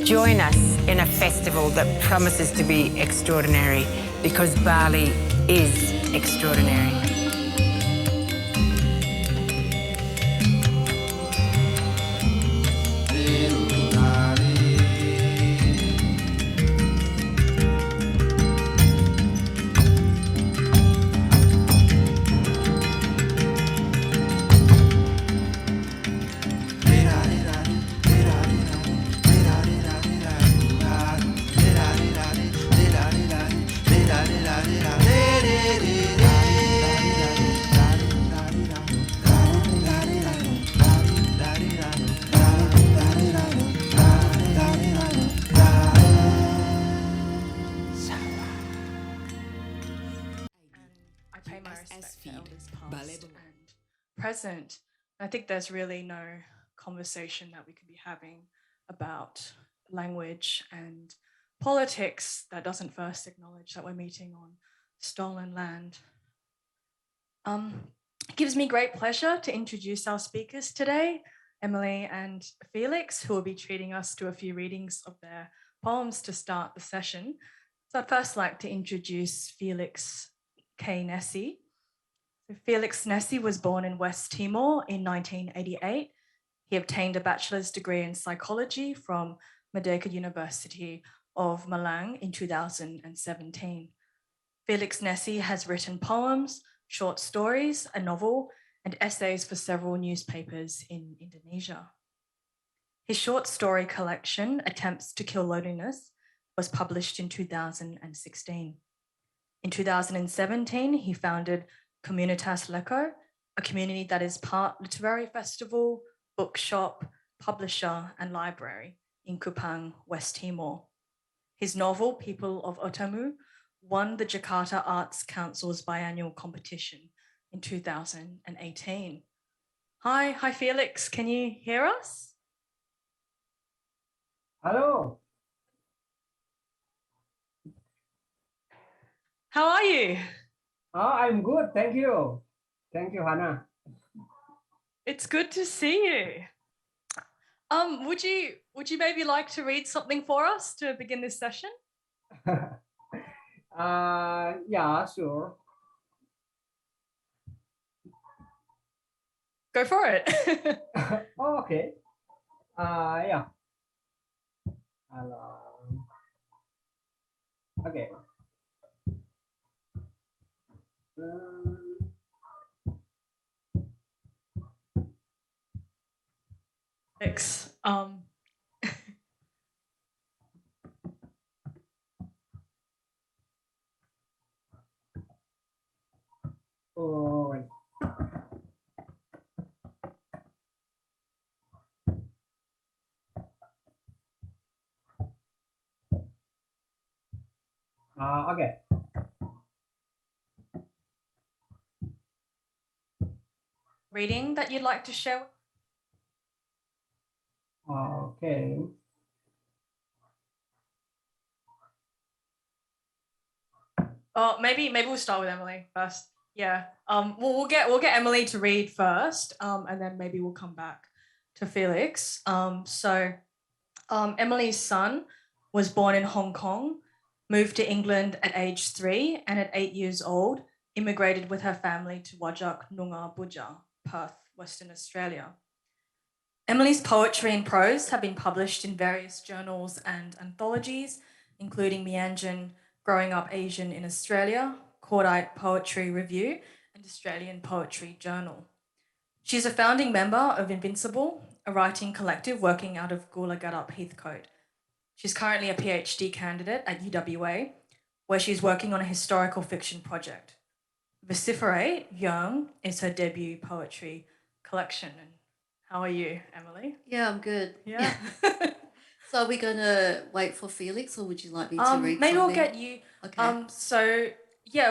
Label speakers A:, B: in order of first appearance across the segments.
A: Join us in a festival that promises to be extraordinary, because Bali is extraordinary.
B: Present. I think there's really no conversation that we could be having about language and politics that doesn't first acknowledge that we're meeting on stolen land. It gives me great pleasure to introduce our speakers today, Emily and Felix, who will be treating us to a few readings of their poems to start the session. So I'd first like to introduce Felix K. Nesi. Felix Nesi was born in West Timor in 1988. He obtained a bachelor's degree in psychology from Merdeka University of Malang in 2017. Felix Nesi has written poems, short stories, a novel, and essays for several newspapers in Indonesia. His short story collection, Attempts to Kill Loneliness, was published in 2016. In 2017, he founded Komunitas Leko, a community that is part literary festival, bookshop, publisher, and library in Kupang, West Timor. His novel, People of Otamu, won the Jakarta Arts Council's biannual competition in 2018. Hi Felix, can you hear us?
C: Hello.
B: How are you?
C: Oh, I'm good, thank you. Thank you, Hannah.
B: It's good to see you. Would you maybe like to read something for us to begin this session?
C: Yeah, sure.
B: Go for it.
C: Oh, okay. Yeah. Hello. Okay.
B: Thanks.
C: Oh, okay.
B: Reading that you'd like to share?
C: Okay.
B: Oh, maybe we'll start with Emily first. Yeah. We'll get Emily to read first, and then maybe we'll come back to Felix. Emily Sun was born in Hong Kong, moved to England at age 3, and at 8 years old, immigrated with her family to Wajak Noongar Buja, Perth, Western Australia. Emily's poetry and prose have been published in various journals and anthologies, including Meanjin, Growing Up Asian in Australia, Cordite Poetry Review, and Australian Poetry Journal. She's a founding member of Invincible, a writing collective working out of Goolaguddup, Heathcote. She's currently a PhD candidate at UWA, where she's working on a historical fiction project. Vociferate, Young, is her debut poetry collection. And how are you, Emily?
D: Yeah, I'm good.
B: Yeah.
D: So are we going to wait for Felix, or would you like me to read
B: maybe
D: something?
B: we'll get you.
D: Okay.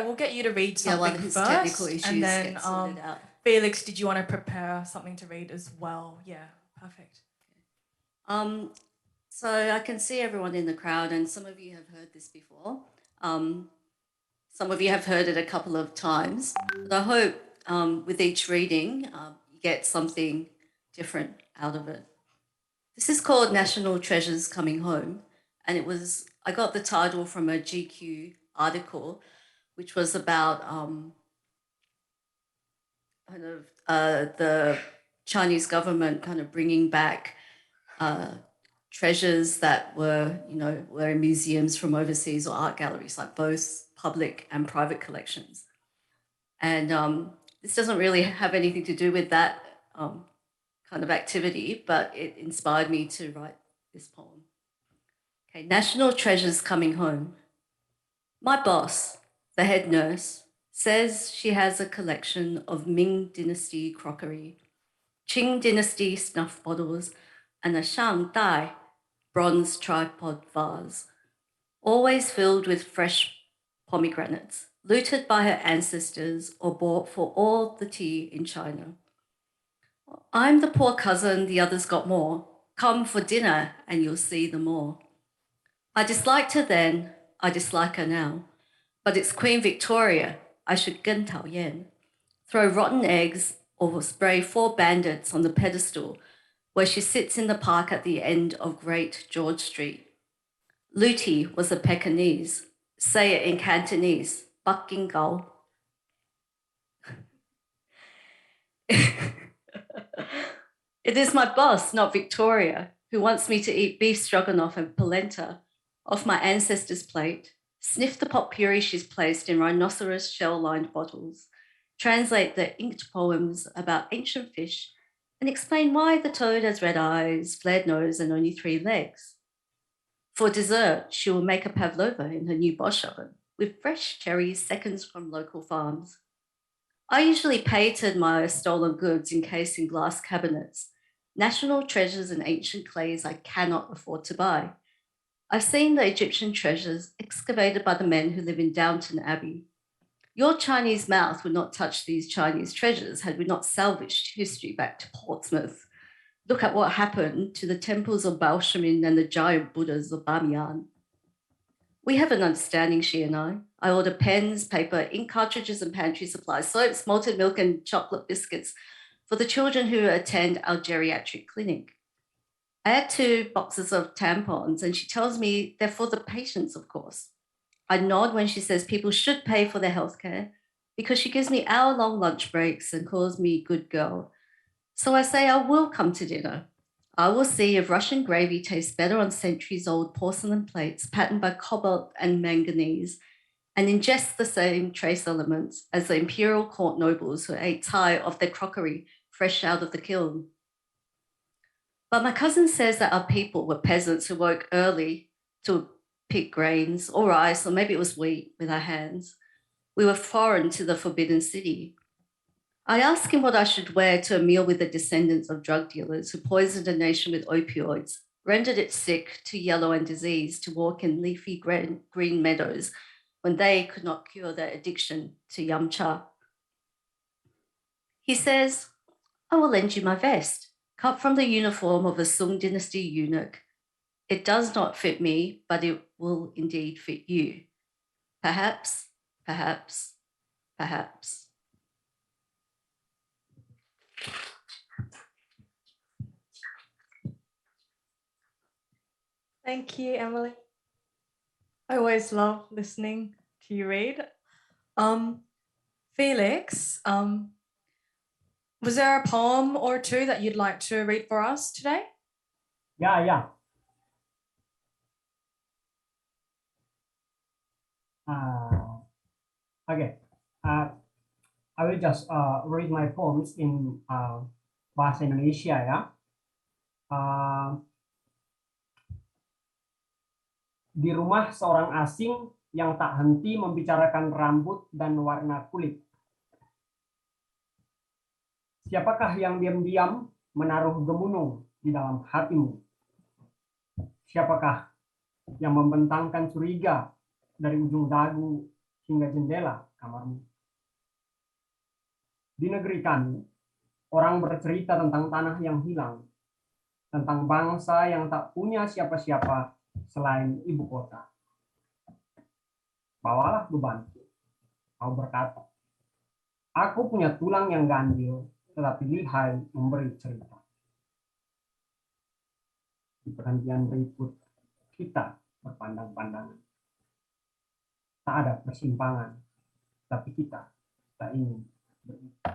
B: We'll get you to read something
D: while his
B: first,
D: technical issues
B: and then
D: get sorted out.
B: Felix, did you want to prepare something to read as well? Yeah, perfect.
D: So I can see everyone in the crowd, and some of you have heard this before. Some of you have heard it a couple of times, but I hope with each reading you get something different out of it. This is called National Treasures Coming Home, and I got the title from a GQ article, which was about the Chinese government kind of bringing back treasures that were in museums from overseas or art galleries, like both public and private collections. And this doesn't really have anything to do with that kind of activity, but it inspired me to write this poem. Okay, National Treasures Coming Home. My boss, the head nurse, says she has a collection of Ming Dynasty crockery, Qing Dynasty snuff bottles, and a Shang Dai bronze tripod vase, always filled with fresh pomegranates, looted by her ancestors or bought for all the tea in China. I'm the poor cousin, the others got more. Come for dinner and you'll see them all. I disliked her then, I dislike her now, but it's Queen Victoria, I should 更讨厌. Throw rotten eggs or spray 4 bandits on the pedestal where she sits in the park at the end of Great George Street. Luti was a Pekingese. Say it in Cantonese, Bắc Kinh Gao. It is my boss, not Victoria, who wants me to eat beef stroganoff and polenta off my ancestors' plate, sniff the pot puree she's placed in rhinoceros shell-lined bottles, translate the inked poems about ancient fish, and explain why the toad has red eyes, flared nose, and only 3 legs. For dessert, she will make a pavlova in her new Bosch oven with fresh cherries seconds from local farms. I usually painted my stolen goods encased in glass cabinets, national treasures and ancient clays I cannot afford to buy. I've seen the Egyptian treasures excavated by the men who live in Downton Abbey. Your Chinese mouth would not touch these Chinese treasures had we not salvaged history back to Portsmouth. Look at what happened to the temples of Baoshamin and the giant Buddhas of Bamiyan. We have an understanding, she and I. I order pens, paper, ink cartridges, and pantry supplies, soaps, malted milk, and chocolate biscuits for the children who attend our geriatric clinic. I add 2 boxes of tampons, and she tells me they're for the patients, of course. I nod when she says people should pay for their healthcare because she gives me hour-long lunch breaks and calls me good girl. So I say I will come to dinner. I will see if Russian gravy tastes better on centuries-old porcelain plates patterned by cobalt and manganese and ingest the same trace elements as the imperial court nobles who ate Thai off their crockery fresh out of the kiln. But my cousin says that our people were peasants who woke early to pick grains or rice, or maybe it was wheat, with our hands. We were foreign to the Forbidden City. I asked him what I should wear to a meal with the descendants of drug dealers who poisoned a nation with opioids, rendered it sick to yellow and disease to walk in leafy green meadows when they could not cure their addiction to yum cha. He says, I will lend you my vest, cut from the uniform of a Sung Dynasty eunuch. It does not fit me, but it will indeed fit you. Perhaps, perhaps, perhaps.
B: Thank you, Emily. I always love listening to you read. Felix, was there a poem or 2 that you'd like to read for us today?
C: Yeah. Okay. I will just read my poems in bahasa Indonesia ya. Di rumah seorang asing yang tak henti membicarakan rambut dan warna kulit. Siapakah yang diam-diam menaruh gemunung di dalam hatimu? Siapakah yang membentangkan curiga dari ujung dagu hingga jendela kamarmu? Di negeri kami, orang bercerita tentang tanah yang hilang, tentang bangsa yang tak punya siapa-siapa selain ibu kota. Bawalah bebanku, kau berkata. Aku punya tulang yang ganjil, tetapi lihai memberi cerita. di perhentian berikut kita berpandang-pandangan. Tak ada persimpangan, tapi kita tak ingin begitu.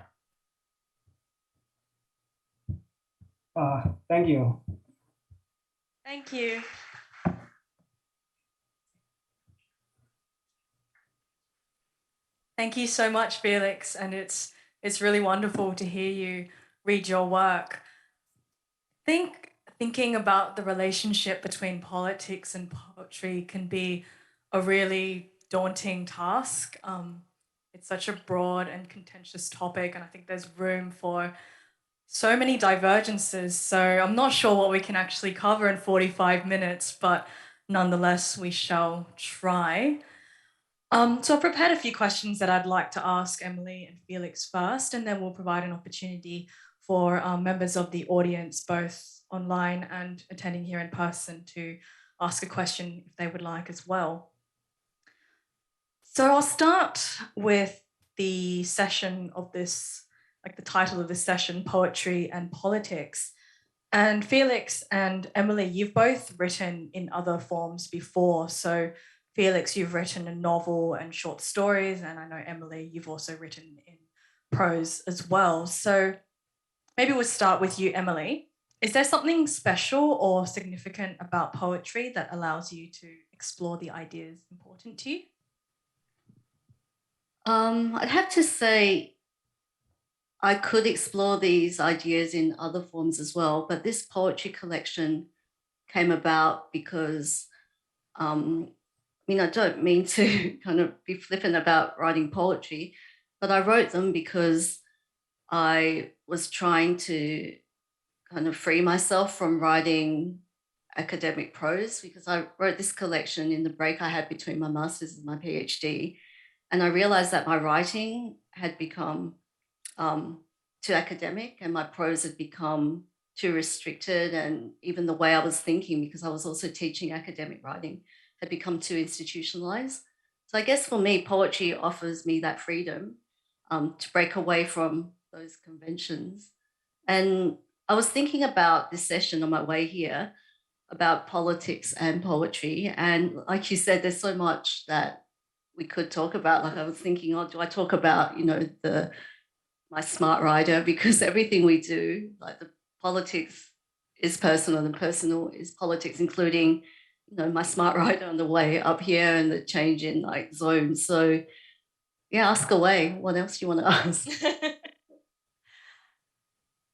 C: Thank you.
B: Thank you. Thank you so much, Felix, and it's really wonderful to hear you read your work. Thinking about the relationship between politics and poetry can be a really daunting task. It's such a broad and contentious topic, and I think there's room for so many divergences. So I'm not sure what we can actually cover in 45 minutes, but nonetheless, we shall try. So I've prepared a few questions that I'd like to ask Emily and Felix first, and then we'll provide an opportunity for members of the audience, both online and attending here in person, to ask a question if they would like as well. So I'll start with the session of this, like the title of this session, Poetry and Politics. And Felix and Emily, you've both written in other forms before. So Felix, you've written a novel and short stories, and I know, Emily, you've also written in prose as well. So maybe we'll start with you, Emily. Is there something special or significant about poetry that allows you to explore the ideas important to you?
D: I'd have to say I could explore these ideas in other forms as well, but this poetry collection came about because, I don't mean to kind of be flippant about writing poetry, but I wrote them because I was trying to kind of free myself from writing academic prose, because I wrote this collection in the break I had between my master's and my PhD. And I realized that my writing had become too academic and my prose had become too restricted, and even the way I was thinking, because I was also teaching academic writing, had become too institutionalized. So I guess for me, poetry offers me that freedom to break away from those conventions. And I was thinking about this session on my way here about politics and poetry. And like you said, there's so much that we could talk about. Like I was thinking, do I talk about, my smart writer? Because everything we do, like the politics is personal and personal is politics, including, my smart writer on the way up here and the change in like zones. So yeah, ask away. What else do you want to ask?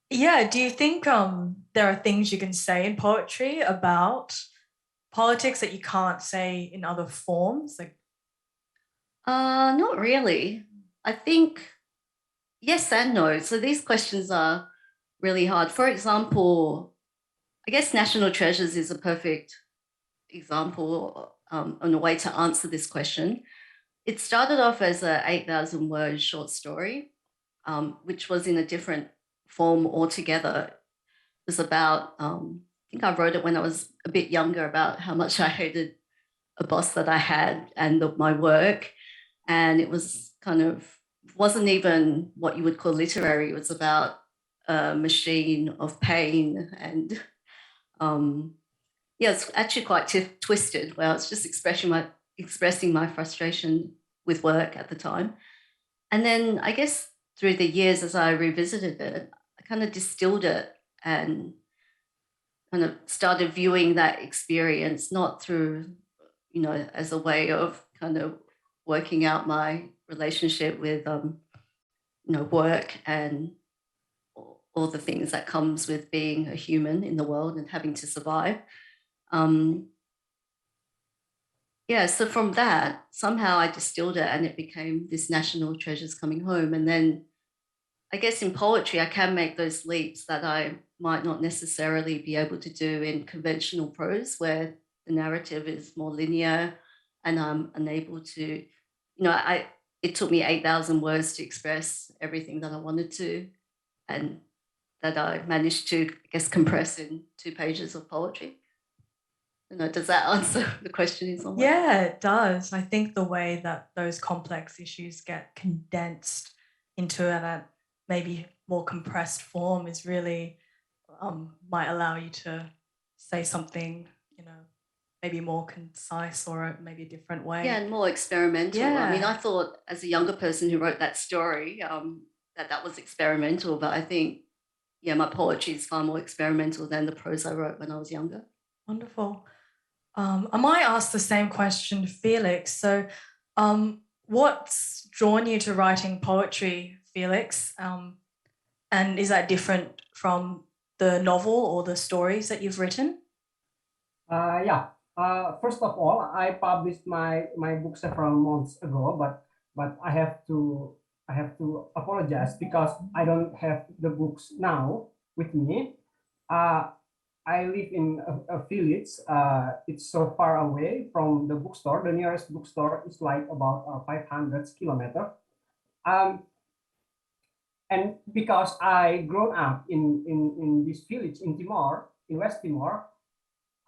B: Yeah, do you think there are things you can say in poetry about politics that you can't say in other forms? Like,
D: not really. I think yes and no. So these questions are really hard. For example, I guess National Treasures is a perfect example on a way to answer this question. It started off as a 8,000 word short story, which was in a different form altogether. It was about, I think I wrote it when I was a bit younger, about how much I hated a boss that I had and my work. And it was wasn't even what you would call literary. It was about a machine of pain. And it's actually quite twisted, where I was just expressing my frustration with work at the time. And then I guess through the years, as I revisited it, I kind of distilled it and kind of started viewing that experience not through, as a way of kind of working out my relationship with, work and all the things that comes with being a human in the world and having to survive. So from that, somehow I distilled it and it became this National Treasures Coming Home. And then I guess in poetry, I can make those leaps that I might not necessarily be able to do in conventional prose, where the narrative is more linear and I'm unable to, it took me 8,000 words to express everything that I wanted to, and that I managed to, I guess, compress in 2 pages of poetry. Does that answer the question in some way?
B: Yeah, it does. I think the way that those complex issues get condensed into a maybe more compressed form is really might allow you to say something, maybe more concise or maybe a different way?
D: Yeah, and more experimental. I mean,
B: Yeah.
D: I thought as a younger person who wrote that story that was experimental, but I think, yeah, my poetry is far more experimental than the prose I wrote when I was younger.
B: Wonderful. I might ask the same question to Felix. So, what's drawn you to writing poetry, Felix? And is that different from the novel or the stories that you've written?
C: Yeah. First of all, I published my book several months ago, but I have to apologize because I don't have the books now with me. I live in a village. It's so far away from the bookstore. The nearest bookstore is like about 500 kilometers. And because I grown up in this village in Timor, in West Timor,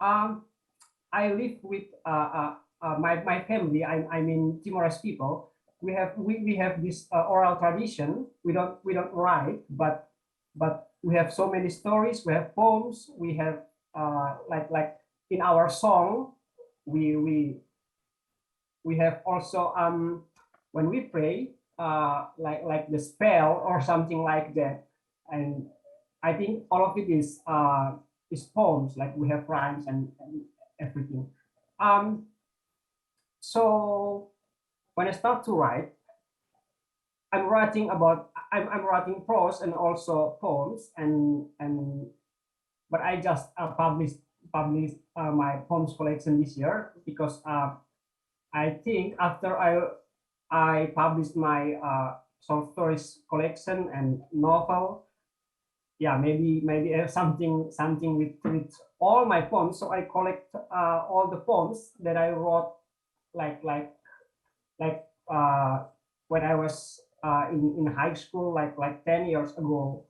C: I live with my family. I mean Timorese people. We have this oral tradition. We don't write, but we have so many stories. We have poems. We have like in our song. We have also when we pray like the spell or something like that. And I think all of it is poems. Like we have rhymes and everything. So when I start to write, I'm writing prose and also poems, but I just published my poems collection this year because I think after I published my short stories collection and novel, yeah, maybe I have something with all my poems. So I collect all the poems that I wrote like when I was in high school, like 10 years ago,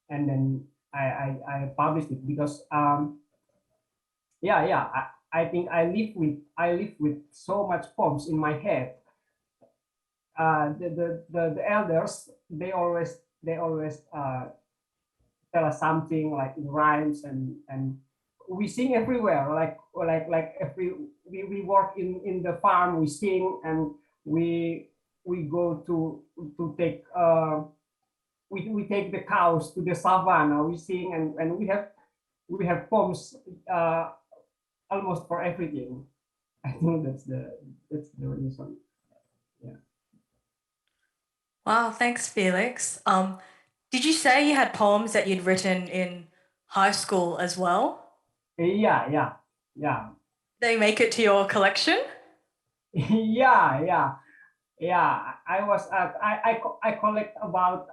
C: and then I published it because I think I live with so much poems in my head. The elders, they always tell us something like in rhymes, and we sing everywhere, like every we work in the farm, we sing, and we go to take we take the cows to the savannah, we sing, and we have poems almost for everything. I think that's the reason. Yeah.
B: Wow, thanks, Felix. Did you say you had poems that you'd written in high school as well?
C: Yeah.
B: They make it to your collection?
C: Yeah. I was I collect about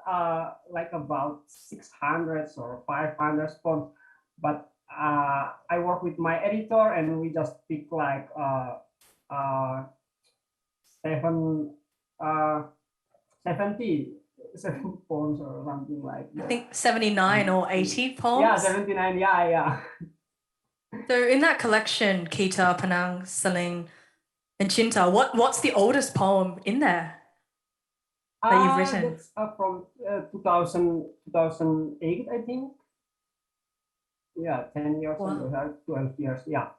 C: about 600 or 500 poems, but I work with my editor and we just pick like seven 70 poems or something like that.
B: I think 79 or 80 poems?
C: Yeah, 79, yeah.
B: So in that collection, Kita, Penang, Saling, and Cinta, what's the oldest poem in there that you've written?
C: That's from 2008, I think. Yeah, 10 years ago, 12 years, yeah.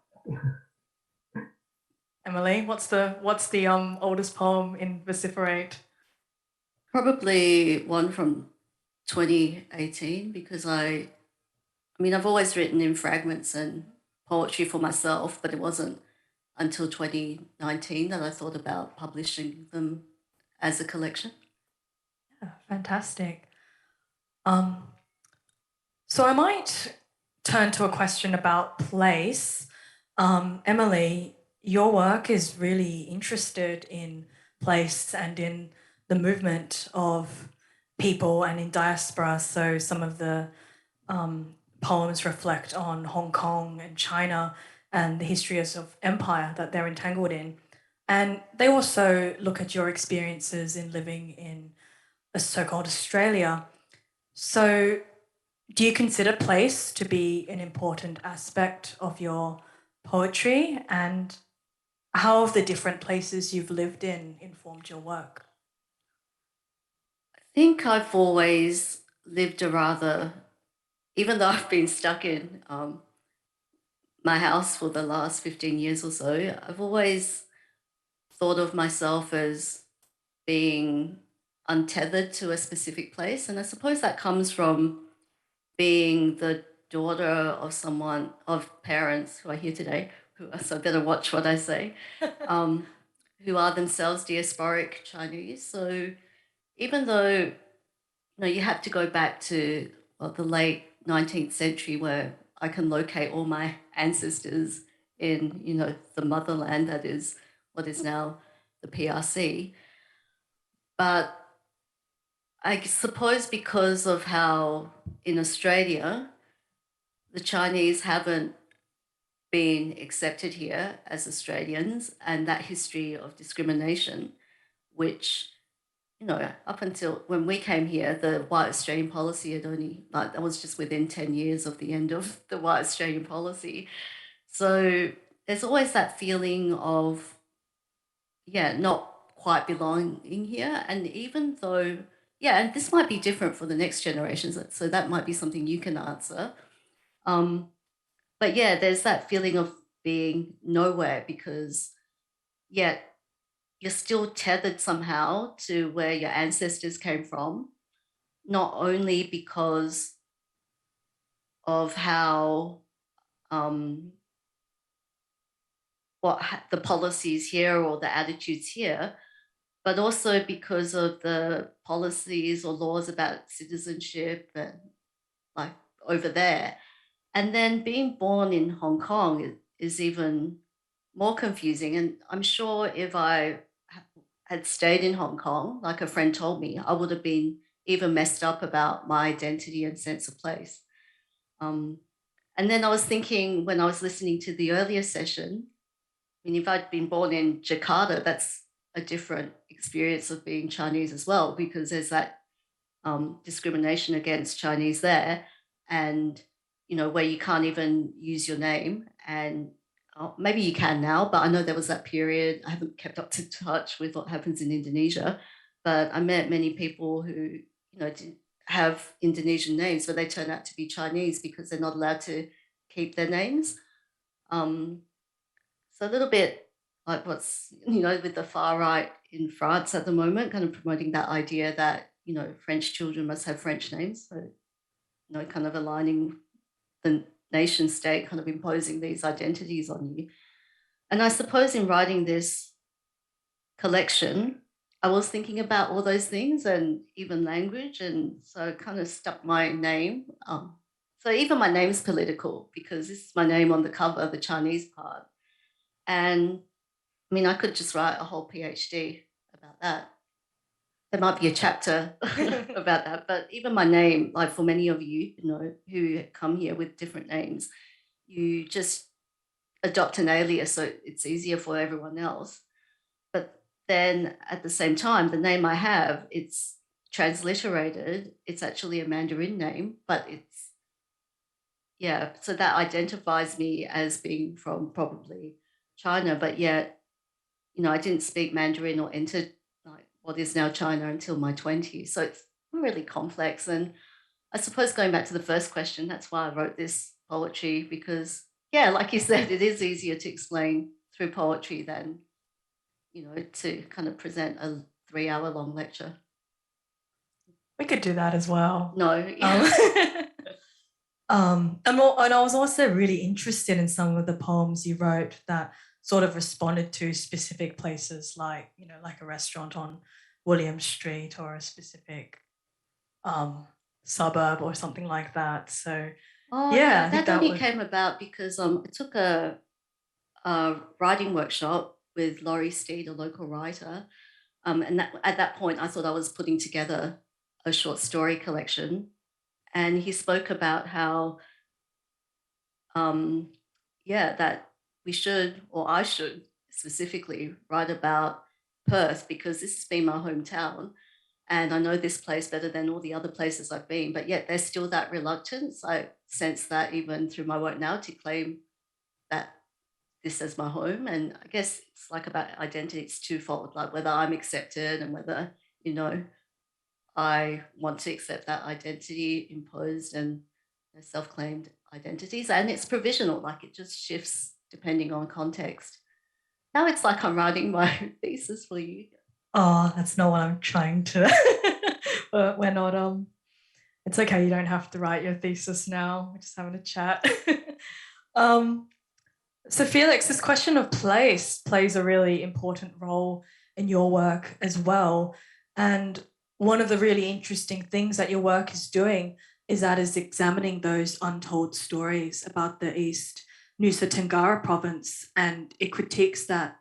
B: Emily, what's the oldest poem in Vociferate?
D: Probably one from 2018, because I mean, I've always written in fragments and poetry for myself, but it wasn't until 2019 that I thought about publishing them as a collection.
B: Yeah, fantastic. So I might turn to a question about place. Emily, your work is really interested in place and in the movement of people and in diaspora. So some of the poems reflect on Hong Kong and China and the histories of empire that they're entangled in. And they also look at your experiences in living in a so-called Australia. So do you consider place to be an important aspect of your poetry? And how have the different places you've lived in informed your work?
D: I think I've always lived a rather, even though I've been stuck in my house for the last 15 years or so, I've always thought of myself as being untethered to a specific place. And I suppose that comes from being the daughter of parents who are here today, so I better watch what I say, who are themselves diasporic Chinese. So even though you have to go back to the late 19th century where I can locate all my ancestors in, the motherland that is what is now the PRC. But I suppose because of how in Australia, the Chinese haven't been accepted here as Australians, and that history of discrimination, which, up until when we came here, the white Australian policy had only, that was just within 10 years of the end of the white Australian policy. So there's always that feeling of, not quite belonging here. And even though, and this might be different for the next generations, so that might be something you can answer. But there's that feeling of being nowhere because, you're still tethered somehow to where your ancestors came from, not only because of how the policies here or the attitudes here, but also because of the policies or laws about citizenship and like over there. And then being born in Hong Kong is even more confusing. And I'm sure if I had stayed in Hong Kong, like a friend told me, I would have been even messed up about my identity and sense of place. And then I was thinking when I was listening to the earlier session, if I'd been born in Jakarta, that's a different experience of being Chinese as well, because there's that discrimination against Chinese there, and where you can't even use your name. And maybe you can now, but I know there was that period. I haven't kept up to touch with what happens in Indonesia, but I met many people who didn't have Indonesian names, but they turn out to be Chinese because they're not allowed to keep their names. So a little bit like what's, with the far right in France at the moment, kind of promoting that idea that, French children must have French names. So, kind of aligning the nation state, kind of imposing these identities on you. And I suppose in writing this collection, I was thinking about all those things and even language. And so I kind of stuck my name. So even my name's political because this is my name on the cover, the Chinese part. And I could just write a whole PhD about that. There might be a chapter about that, but even my name, like for many of you, who come here with different names, you just adopt an alias so it's easier for everyone else. But then at the same time, the name I have, it's transliterated. It's actually a Mandarin name, but it's, so that identifies me as being from probably China, but yet, I didn't speak Mandarin or enter like what is now China until my 20s. So it's really complex. And I suppose going back to the first question, that's why I wrote this poetry, because, like you said, it is easier to explain through poetry than, to kind of present a 3-hour-long lecture.
B: We could do that as well.
D: No.
B: And I was also really interested in some of the poems you wrote that sort of responded to specific places, like like a restaurant on William Street or a specific suburb or something like that. So
D: that only came about because I took a writing workshop with Laurie Steed, a local writer, and at that point I thought I was putting together a short story collection. And he spoke about how, that we should, or I should specifically, write about Perth because this has been my hometown. And I know this place better than all the other places I've been, but yet there's still that reluctance. I sense that even through my work now to claim that this as my home. And I guess it's like about identity, it's twofold, like whether I'm accepted and whether, I want to accept that identity imposed and self-claimed identities, and it's provisional, like it just shifts depending on context. Now it's like I'm writing my thesis for you.
B: Oh, that's not what I'm trying to. But we're not. It's okay. You don't have to write your thesis now. We're just having a chat. So Felix, this question of place plays a really important role in your work as well. And one of the really interesting things that your work is doing is that is examining those untold stories about the East Nusa Tenggara province, and it critiques that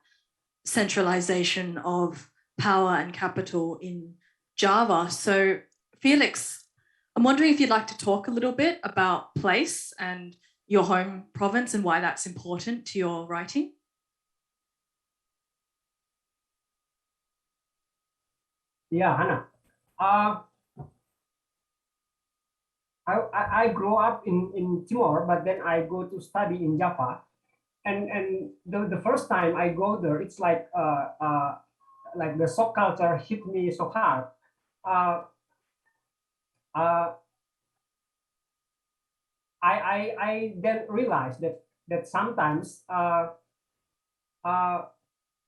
B: centralization of power and capital in Java. So Felix, I'm wondering if you'd like to talk a little bit about place and your home province and why that's important to your writing.
C: Yeah, Hannah. I grew up in Timor, but then I go to study in Java. And the first time I go there, it's like the shock culture hit me so hard. I then realized that sometimes the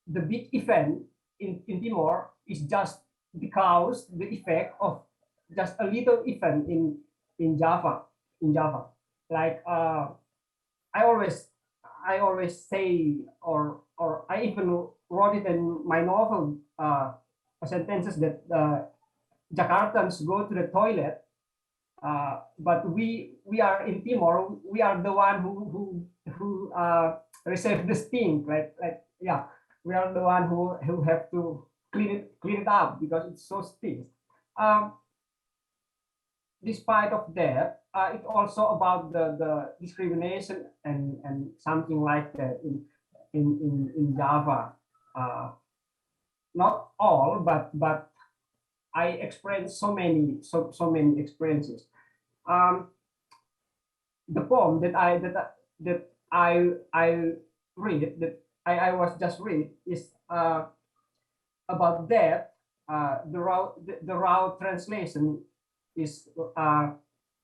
C: big event in Timor is just because the effect of just a little event in Java. Like I always say, or I even wrote it in my novel, sentences that Jakartans go to the toilet, but we are in Timor. We are the one who receive the stink. Like yeah, we are the one who have to clean it up because it's so stinks. Despite of that, it's also about the discrimination and something like that in Java. Not all, but I experienced so many experiences. The poem that I read, that I was just read, is about that. The raw translation is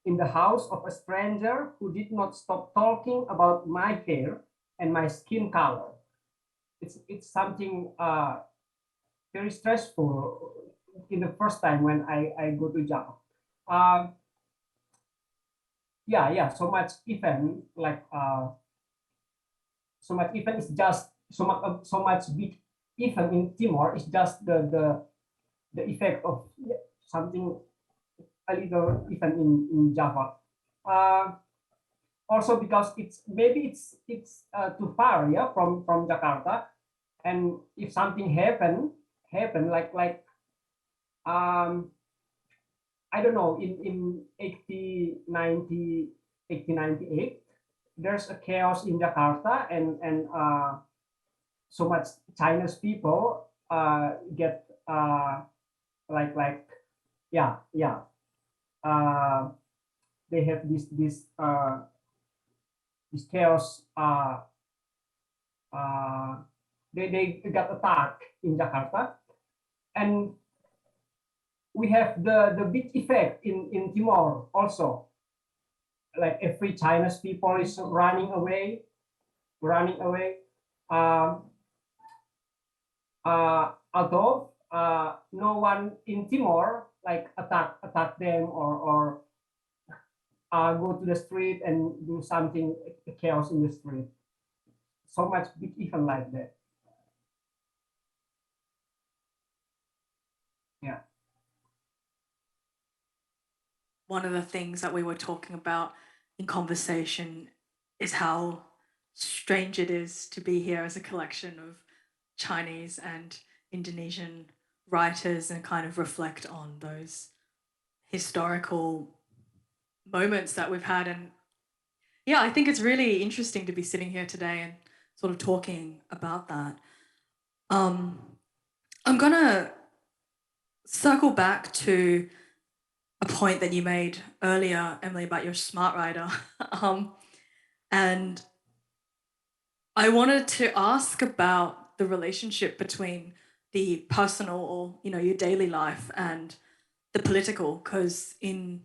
C: in the house of a stranger who did not stop talking about my hair and my skin color. It's something very stressful in the first time when I go to Java. Yeah, so much event, like so much event is just so much big event in Timor is just the effect of something a little event in Java. Also because it's too far, yeah, from Jakarta, and if something happen like I don't know, in 1898, there's a chaos in Jakarta, and so much Chinese people get yeah, they have this chaos. They got attacked in Jakarta, and we have the big effect in Timor also. Like every Chinese people is running away. Although no one in Timor like attack them or go to the street and do something chaos in the street. So much big event like that. Yeah.
B: One of the things that we were talking about in conversation is how strange it is to be here as a collection of Chinese and Indonesian writers and kind of reflect on those historical moments that we've had. And yeah, I think it's really interesting to be sitting here today and sort of talking about that. I'm gonna circle back to a point that you made earlier, Emily, about your smart writer. And I wanted to ask about the relationship between the personal, or your daily life, and the political, because in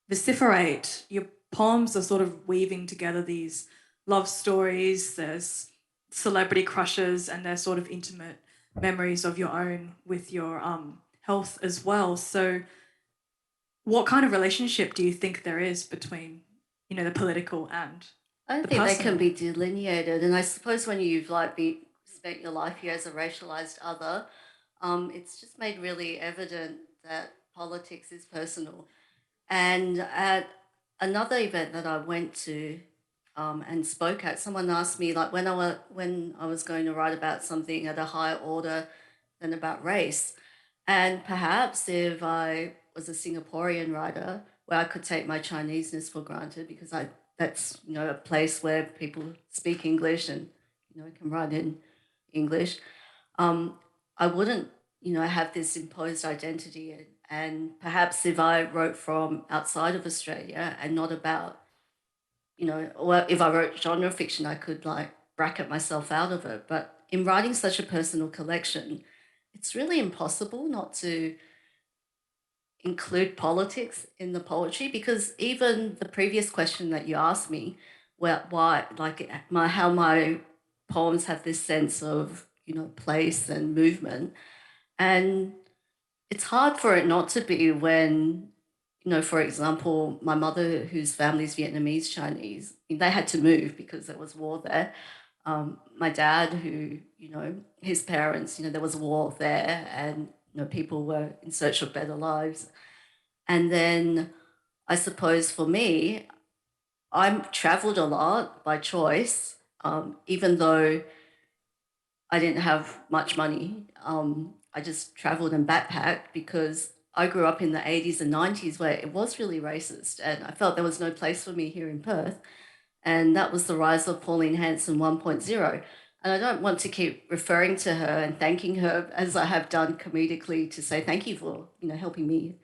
B: Vociferate, you're poems are sort of weaving together these love stories, there's celebrity crushes, and there's sort of intimate memories of your own with your health as well. So what kind of relationship do you think there is between, the political and
D: I don't
B: the
D: think they
B: personal?
D: can be delineated. And I suppose when you've spent your life here as a racialized other, it's just made really evident that politics is personal. And at another event that I went to and spoke at, someone asked me like when I was going to write about something at a higher order than about race, and perhaps if I was a Singaporean writer, where I could take my Chineseness for granted because that's a place where people speak English and can write in English, I wouldn't have this imposed identity. And perhaps if I wrote from outside of Australia and not about, or if I wrote genre fiction, I could like bracket myself out of it. But in writing such a personal collection, it's really impossible not to include politics in the poetry, because even the previous question that you asked me, why, like how my poems have this sense of place and movement, and it's hard for it not to be when, for example, my mother, whose family's Vietnamese Chinese, they had to move because there was war there. My dad, who, his parents, there was a war there, and, people were in search of better lives. And then I suppose for me, I traveled a lot by choice, even though I didn't have much money. I just traveled and backpacked because I grew up in the 80s and 90s where it was really racist, and I felt there was no place for me here in Perth. And that was the rise of Pauline Hanson 1.0. And I don't want to keep referring to her and thanking her as I have done comedically to say thank you for, helping me,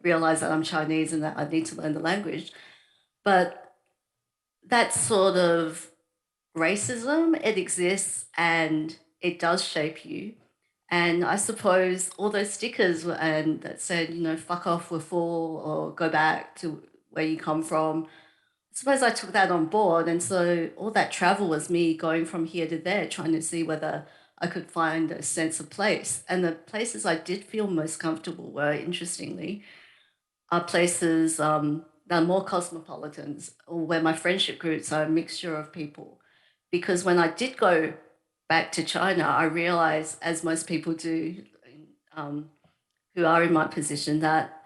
D: realize that I'm Chinese and that I need to learn the language. But that sort of racism, it exists and it does shape you. And I suppose all those stickers and that said, fuck off, we're full, or go back to where you come from, I suppose I took that on board. And so all that travel was me going from here to there, trying to see whether I could find a sense of place. And the places I did feel most comfortable were, interestingly, are places that are more cosmopolitans, or where my friendship groups are a mixture of people. Because when I did go back to China, I realized, as most people do, who are in my position, that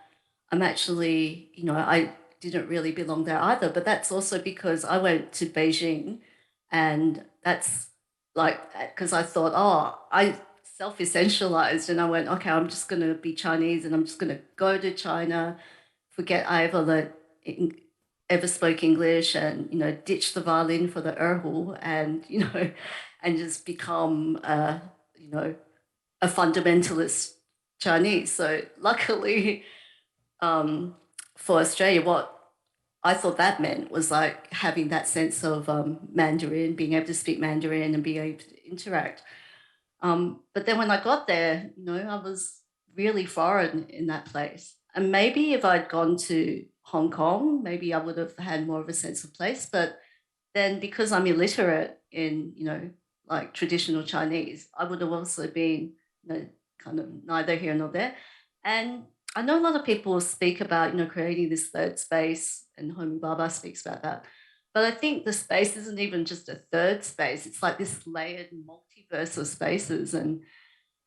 D: I'm actually, I didn't really belong there either. But that's also because I went to Beijing, and that's like, because I thought, I self-essentialized, and I went, okay, I'm just going to be Chinese and I'm just going to go to China, forget I ever spoke English, and, ditch the violin for the erhu, and, and just become, a fundamentalist Chinese. So luckily, for Australia, what I thought that meant was like having that sense of Mandarin, being able to speak Mandarin and being able to interact. But then when I got there, I was really foreign in that place. And maybe if I'd gone to Hong Kong, maybe I would have had more of a sense of place. But then because I'm illiterate in, like traditional Chinese, I would have also been, kind of neither here nor there. And I know a lot of people speak about, creating this third space, and Homi Bhabha speaks about that. But I think the space isn't even just a third space. It's like this layered multiverse of spaces. And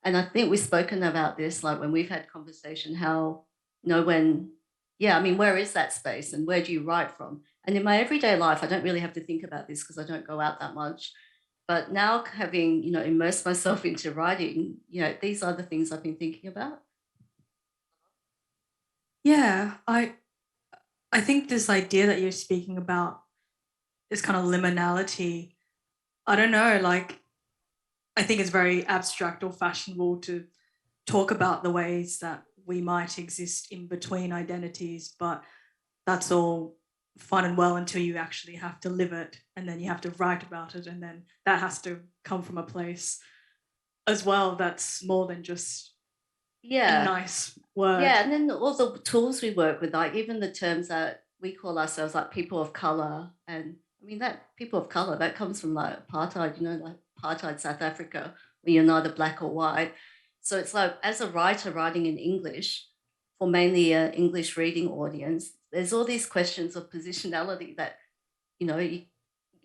D: I think we've spoken about this, like when we've had conversation, how, where is that space and where do you write from? And in my everyday life, I don't really have to think about this because I don't go out that much. But now having, immersed myself into writing, these are the things I've been thinking about.
B: Yeah, I think this idea that you're speaking about, this kind of liminality, I don't know, like, I think it's very abstract or fashionable to talk about the ways that we might exist in between identities, but that's all fun and well until you actually have to live it, and then you have to write about it, and then that has to come from a place as well that's more than just a nice word.
D: Yeah, and then all the tools we work with, like even the terms that we call ourselves like people of color, and I mean that people of color, that comes from like apartheid, like apartheid South Africa, where you're neither black or white. So it's like, as a writer writing in English for mainly an English reading audience, there's all these questions of positionality that, you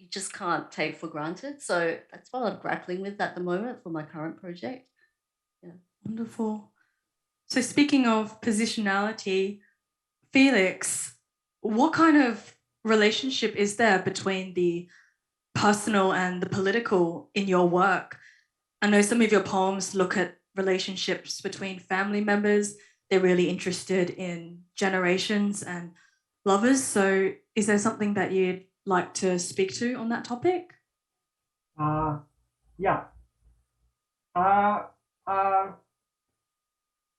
D: just can't take for granted. So that's what I'm grappling with at the moment for my current project. Yeah.
B: Wonderful. So speaking of positionality, Felix, what kind of relationship is there between the personal and the political in your work? I know some of your poems look at relationships between family members. They're really interested in generations and lovers. So is there something that you'd like to speak to on that topic?
C: Yeah.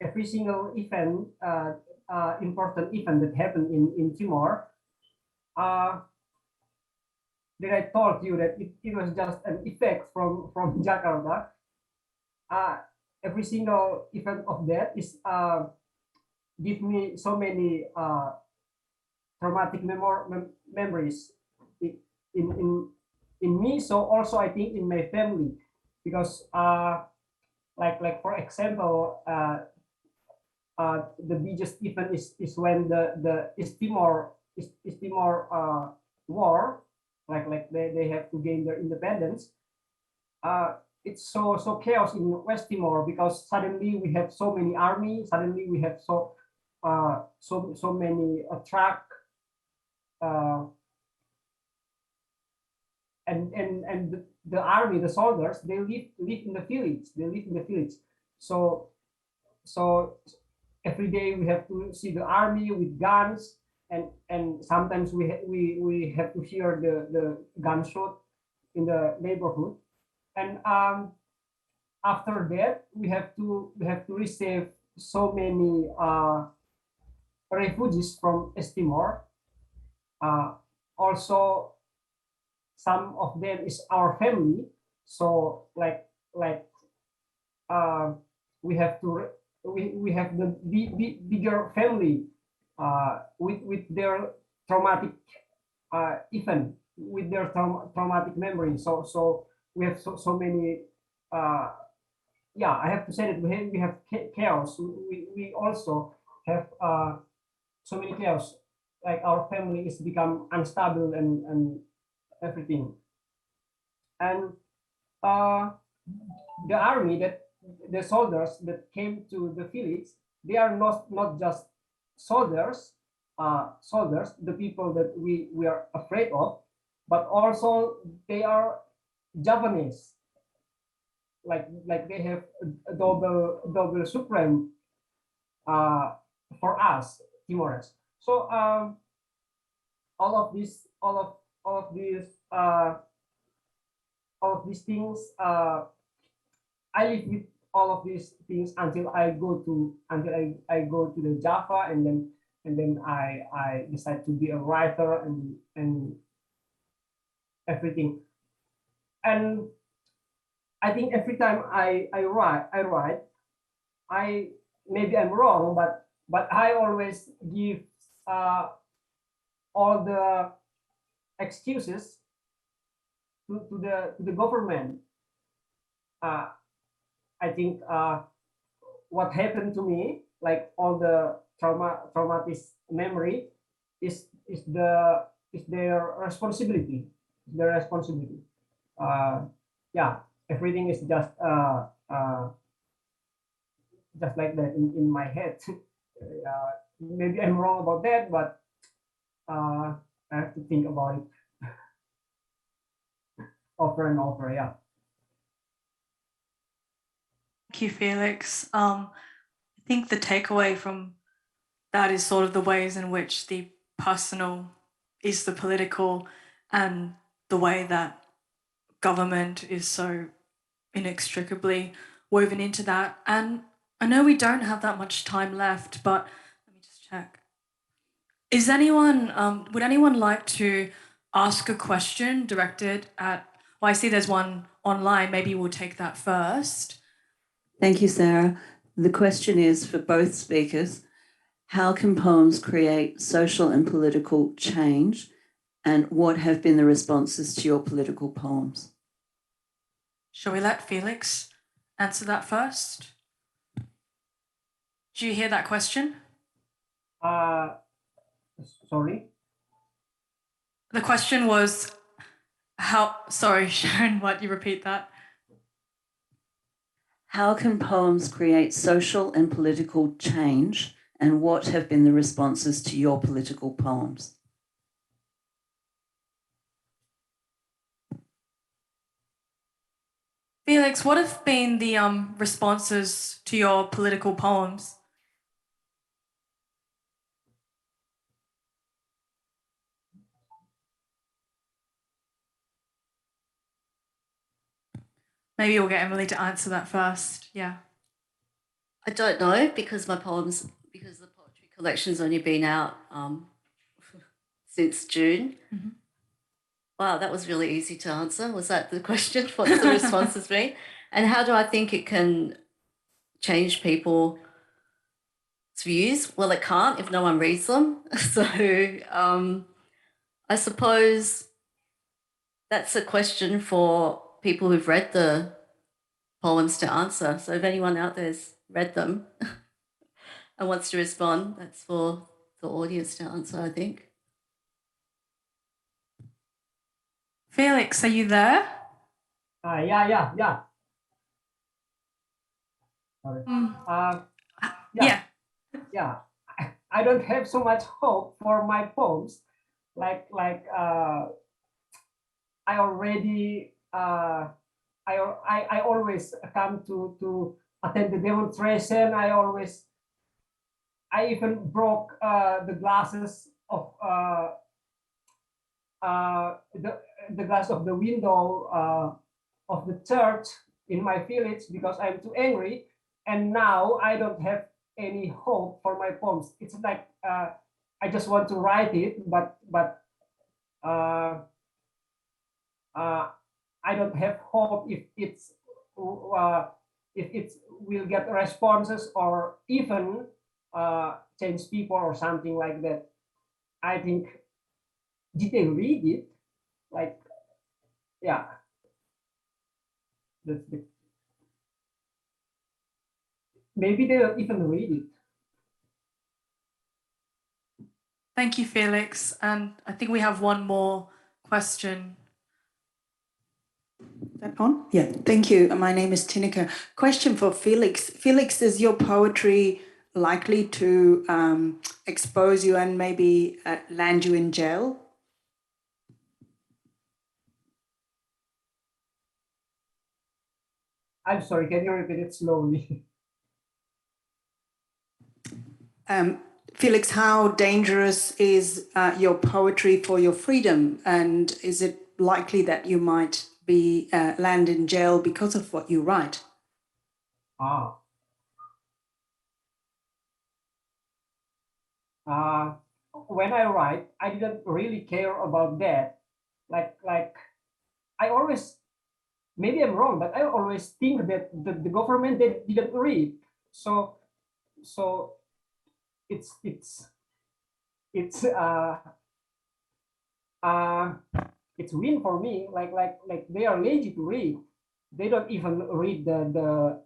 C: Every single event, important event that happened in Timor, that I told you that it was just an effect from Jakarta. Every single event of that is give me so many traumatic memories in me. So also I think in my family, because like for example, the biggest event is when the East Timor war, like they have to gain their independence. It's so chaos in West Timor, because suddenly we have so many army, suddenly we have so many truck, and the army, the soldiers, they live in the village. So every day we have to see the army with guns, and sometimes we have to hear the gunshot in the neighborhood. And after that we have to receive so many refugees from East Timor. Also some of them is our family. So like we have the bigger family with their traumatic event, with their traumatic memory. So we have so many. Yeah, I have to say that we have chaos. We also have so many chaos. Like our family is become unstable and everything. And the army, that the soldiers that came to the village, they are not just soldiers, the people that we are afraid of, but also they are Japanese. Like they have a double supreme for us Timorese. So all of these things, I live with all of these things until I go to the Java, and then I decide to be a writer and everything. And I think every time I write, maybe I'm wrong, but I always give all the excuses to the government. I think what happened to me, like all the traumatic memory, is their responsibility. Yeah, everything is just like that in my head. Maybe I'm wrong about that, but I have to think about it over and over. Yeah.
B: Thank you, Felix. I think the takeaway from that is sort of the ways in which the personal is the political, and the way that government is so inextricably woven into that. And I know we don't have that much time left, but let me just check. Is anyone, would anyone like to ask a question directed at, well, I see there's one online, maybe we'll take that first.
E: Thank you, Sarah. The question is for both speakers. How can poems create social and political change, and what have been the responses to your political poems?
B: Shall we let Felix answer that first? Do you hear that question?
C: Sorry.
B: The question was how, sorry, Sharon, what, you repeat that?
E: How can poems create social and political change, and what have been the responses to your political poems?
B: Felix, what have been the responses to your political poems? Maybe we'll get Emily to answer that first. Yeah.
D: I don't know because the poetry collection's only been out since June.
B: Mm-hmm.
D: Wow, that was really easy to answer. Was that the question? What's the responses been? And how do I think it can change people's views? Well, it can't if no one reads them. So I suppose that's a question for people who've read the poems to answer. So if anyone out there's read them and wants to respond, that's for the audience to answer, I think.
B: Felix, are you there?
C: Yeah. Sorry.
B: Yeah.
C: Yeah. I don't have so much hope for my poems. I already I always come to attend the demonstration. I even broke the glasses of the glass of the window of the church in my village because I'm too angry, and now I don't have any hope for my poems. It's like I just want to write it, but I don't have hope if it will get responses or even change people or something like that. I think, did they read it? Like, yeah. Maybe they don't even read it.
B: Thank you, Felix. And I think we have one more question.
F: That on? Yeah, thank you. My name is Tinika. Question for Felix. Felix, is your poetry likely to expose you and maybe land you in jail?
C: I'm sorry, can you repeat it slowly?
F: Felix, how dangerous is your poetry for your freedom? And is it likely that you might be land in jail because of what you write?
C: When I write, I didn't really care about that. Like I always, maybe I'm wrong, but I always think that the government, they didn't read. So it's win for me. Like they are lazy to read. They don't even read the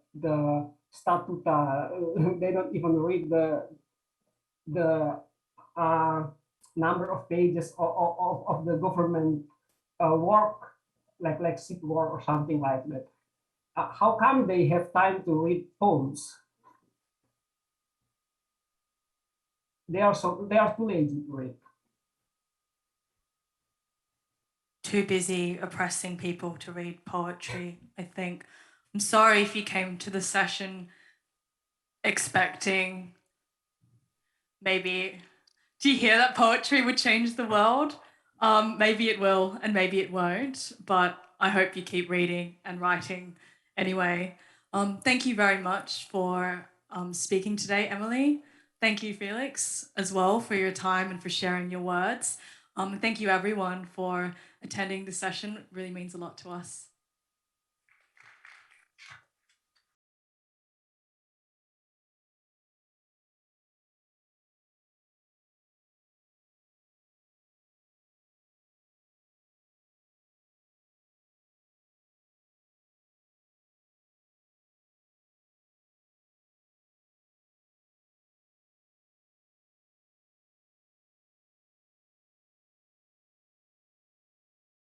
C: statuta. They don't even read the number of pages of the government work, like civil war or something like that. How come they have time to read poems? They are too lazy to read.
B: Too busy oppressing people to read poetry, I think. I'm sorry if you came to the session expecting maybe, do you hear that poetry would change the world? Maybe it will and maybe it won't, but I hope you keep reading and writing anyway. Thank you very much for speaking today, Emily. Thank you, Felix, as well, for your time and for sharing your words. Thank you, everyone, for attending the session. It really means a lot to us.